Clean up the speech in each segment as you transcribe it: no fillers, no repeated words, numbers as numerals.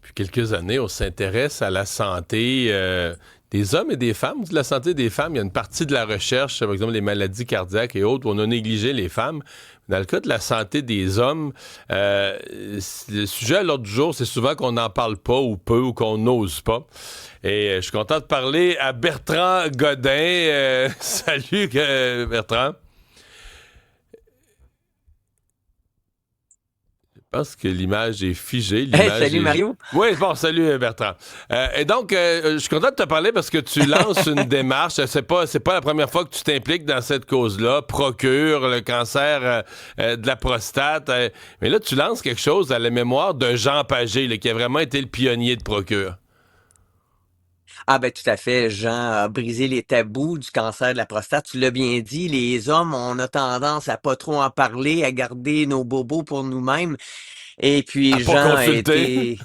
Depuis quelques années, on s'intéresse à la santé des hommes et des femmes. De la santé des femmes, il y a une partie de la recherche, par exemple les maladies cardiaques et autres, où on a négligé les femmes. Dans le cas de la santé des hommes, le sujet à l'ordre du jour, c'est souvent qu'on n'en parle pas ou peu ou qu'on n'ose pas. Et je suis content de parler à Bertrand Godin. Salut Bertrand. Je pense que l'image est figée. Hey, L'image salut est. Mario. Oui, bon, salut Bertrand. Et donc, je suis content de te parler parce que tu lances une démarche. C'est pas la première fois que tu t'impliques dans cette cause-là. Procure, le cancer de la prostate. Mais là, tu lances quelque chose à la mémoire de Jean Pagé, là, qui a vraiment été le pionnier de Procure. Ah ben tout à fait, Jean a brisé les tabous du cancer de la prostate. Tu l'as bien dit, les hommes, on a tendance à pas trop en parler, à garder nos bobos pour nous-mêmes. Et À puis pas Jean a consulter. été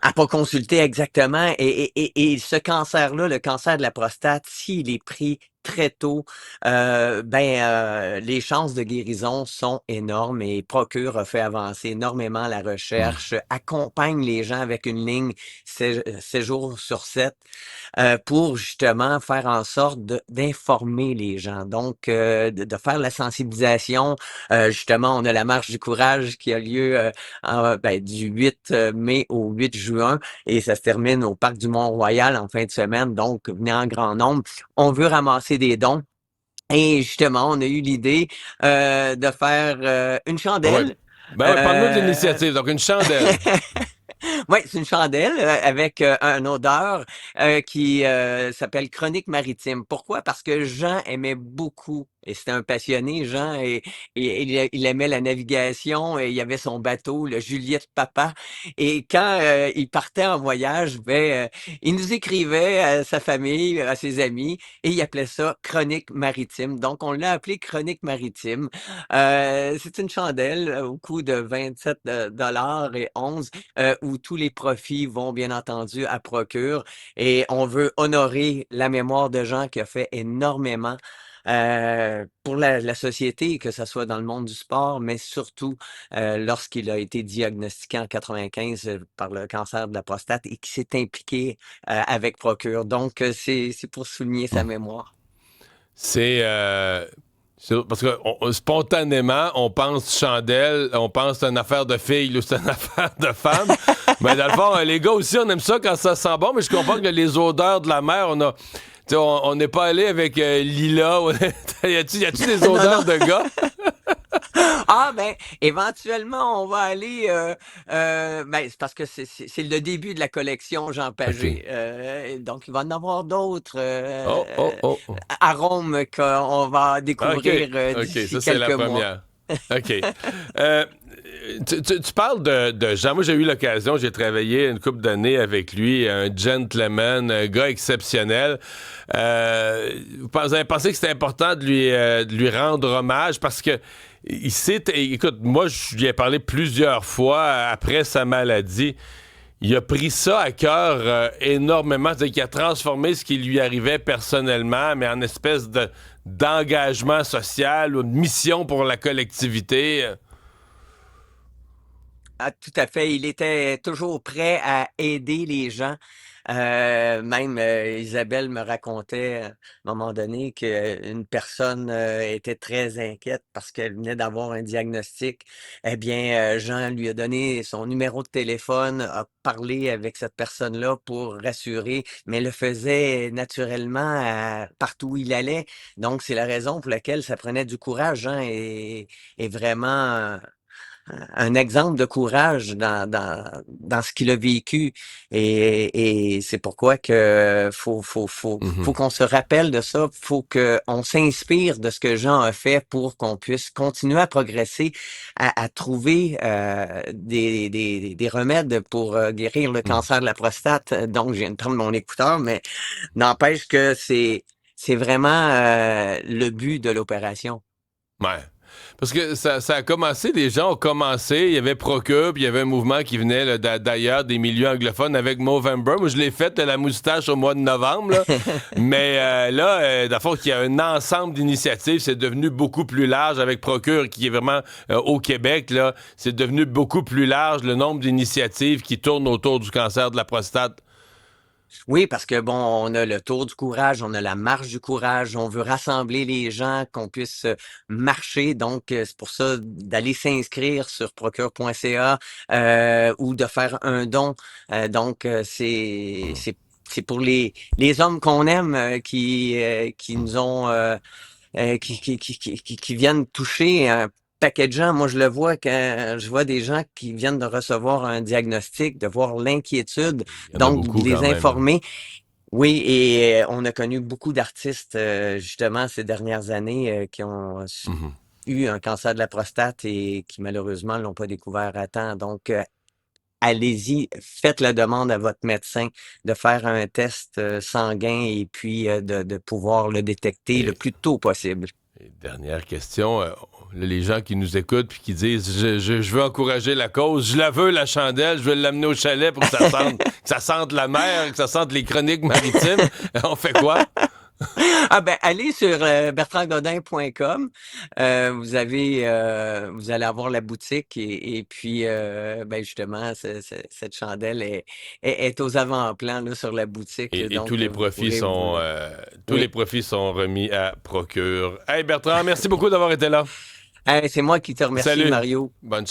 à pas consulter exactement. Et ce cancer-là, le cancer de la prostate, s'il est pris très tôt, les chances de guérison sont énormes et Procure a fait avancer énormément la recherche, accompagne les gens avec une ligne 7 jours sur 7 pour justement faire en sorte d'informer les gens. Donc, de faire la sensibilisation. Justement, on a la marche du courage qui a lieu du 8 mai au 8 juin et ça se termine au Parc du Mont-Royal en fin de semaine. Donc, venez en grand nombre. On veut ramasser des dons. Et justement, on a eu l'idée de faire une Ah ouais. chandelle. Ben ouais, parle-nous de Euh, l'initiative. Donc, une chandelle. Oui, c'est une chandelle avec un odeur qui s'appelle Chronique maritime. Pourquoi? Parce que Jean aimait beaucoup, et c'était un passionné, Jean, et il aimait la navigation, et il avait son bateau, le Juliette Papa. Et quand il partait en voyage, il nous écrivait à sa famille, à ses amis, et il appelait ça Chronique maritime. Donc, on l'a appelé Chronique maritime. C'est une chandelle au coût de 27 dollars et 11 où tous les profits vont bien entendu à Procure et on veut honorer la mémoire de Jean qui a fait énormément pour la société, que ce soit dans le monde du sport, mais surtout lorsqu'il a été diagnostiqué en 95 par le cancer de la prostate et qui s'est impliqué avec Procure. Donc, c'est pour souligner sa mémoire. C'est parce que spontanément, on pense chandelle, on pense c'est une affaire de filles ou c'est une affaire de femmes. Mais dans le fond, les gars aussi, on aime ça quand ça sent bon, mais je comprends que les odeurs de la mer, on n'est pas allé avec Lila. Y a-tu des Non, non. odeurs de gars? Ah ben, éventuellement, on va aller. C'est parce que c'est le début de la collection Jean OK. Pagé. Donc, il va y en avoir d'autres Oh, oh, oh. arômes qu'on va OK. découvrir OK, d'ici ça, c'est quelques la mois. première. OK. Euh, tu parles de Jean. Moi, j'ai eu l'occasion, j'ai travaillé une couple d'années avec lui, un gentleman, un gars exceptionnel. Vous avez pensé que c'était important de lui rendre hommage parce que écoute, moi, je lui ai parlé plusieurs fois après sa maladie. Il a pris ça à cœur énormément. C'est-à-dire qu'il a transformé ce qui lui arrivait personnellement, mais en espèce d'engagement social ou de mission pour la collectivité. Ah, tout à fait. Il était toujours prêt à aider les gens. Même Isabelle me racontait à un moment donné qu'une personne était très inquiète parce qu'elle venait d'avoir un diagnostic. Eh bien, Jean lui a donné son numéro de téléphone, a parlé avec cette personne-là pour rassurer, mais le faisait naturellement partout où il allait. Donc, c'est la raison pour laquelle ça prenait du courage. Jean est vraiment un exemple de courage dans ce qu'il a vécu. Et c'est pourquoi que faut Mhm. qu'on se rappelle de ça, faut qu'on s'inspire de ce que Jean a fait pour qu'on puisse continuer à progresser, à trouver des remèdes pour guérir le Mhm. cancer de la prostate. Donc, je viens de prendre mon écouteur, mais n'empêche que c'est vraiment le but de l'opération. Ouais. Parce que ça a commencé, les gens ont commencé, il y avait Procure, puis il y avait un mouvement qui venait là, d'ailleurs, des milieux anglophones avec Movember. Moi, je l'ai fait, la moustache au mois de novembre, là. Mais dans le fond, il y a un ensemble d'initiatives, c'est devenu beaucoup plus large avec Procure, qui est vraiment au Québec, là. C'est devenu beaucoup plus large, le nombre d'initiatives qui tournent autour du cancer de la prostate. Oui, parce que bon, on a le Tour du courage, on a la marche du courage, on veut rassembler les gens, qu'on puisse marcher. Donc, c'est pour ça d'aller s'inscrire sur procure.ca ou de faire un don. C'est pour les hommes qu'on aime qui nous ont qui viennent toucher un paquet de gens. Moi, je le vois quand je vois des gens qui viennent de recevoir un diagnostic, de voir l'inquiétude, Il y en a donc beaucoup de les quand même, hein. informer. Oui, et on a connu beaucoup d'artistes justement ces dernières années qui ont Mhm. eu un cancer de la prostate et qui malheureusement l'ont pas découvert à temps. Donc, allez-y, faites la demande à votre médecin de faire un test sanguin et puis de pouvoir le détecter le Et, plus tôt possible. et dernière question, les gens qui nous écoutent puis qui disent je veux encourager la cause, je la veux la chandelle, je veux l'amener au chalet pour que ça sente la mer, que ça sente les chroniques maritimes, on fait quoi? Ah ben, allez sur bertrandgodin.com. Vous allez avoir la boutique et puis ben justement, cette chandelle est aux avant-plans là, sur la boutique. Et Donc, vous pourrez vous... tous les Oui. profits sont remis à Procure. Hey Bertrand, merci beaucoup d'avoir été là. C'est moi qui te remercie, Salut, Mario. bonne chance.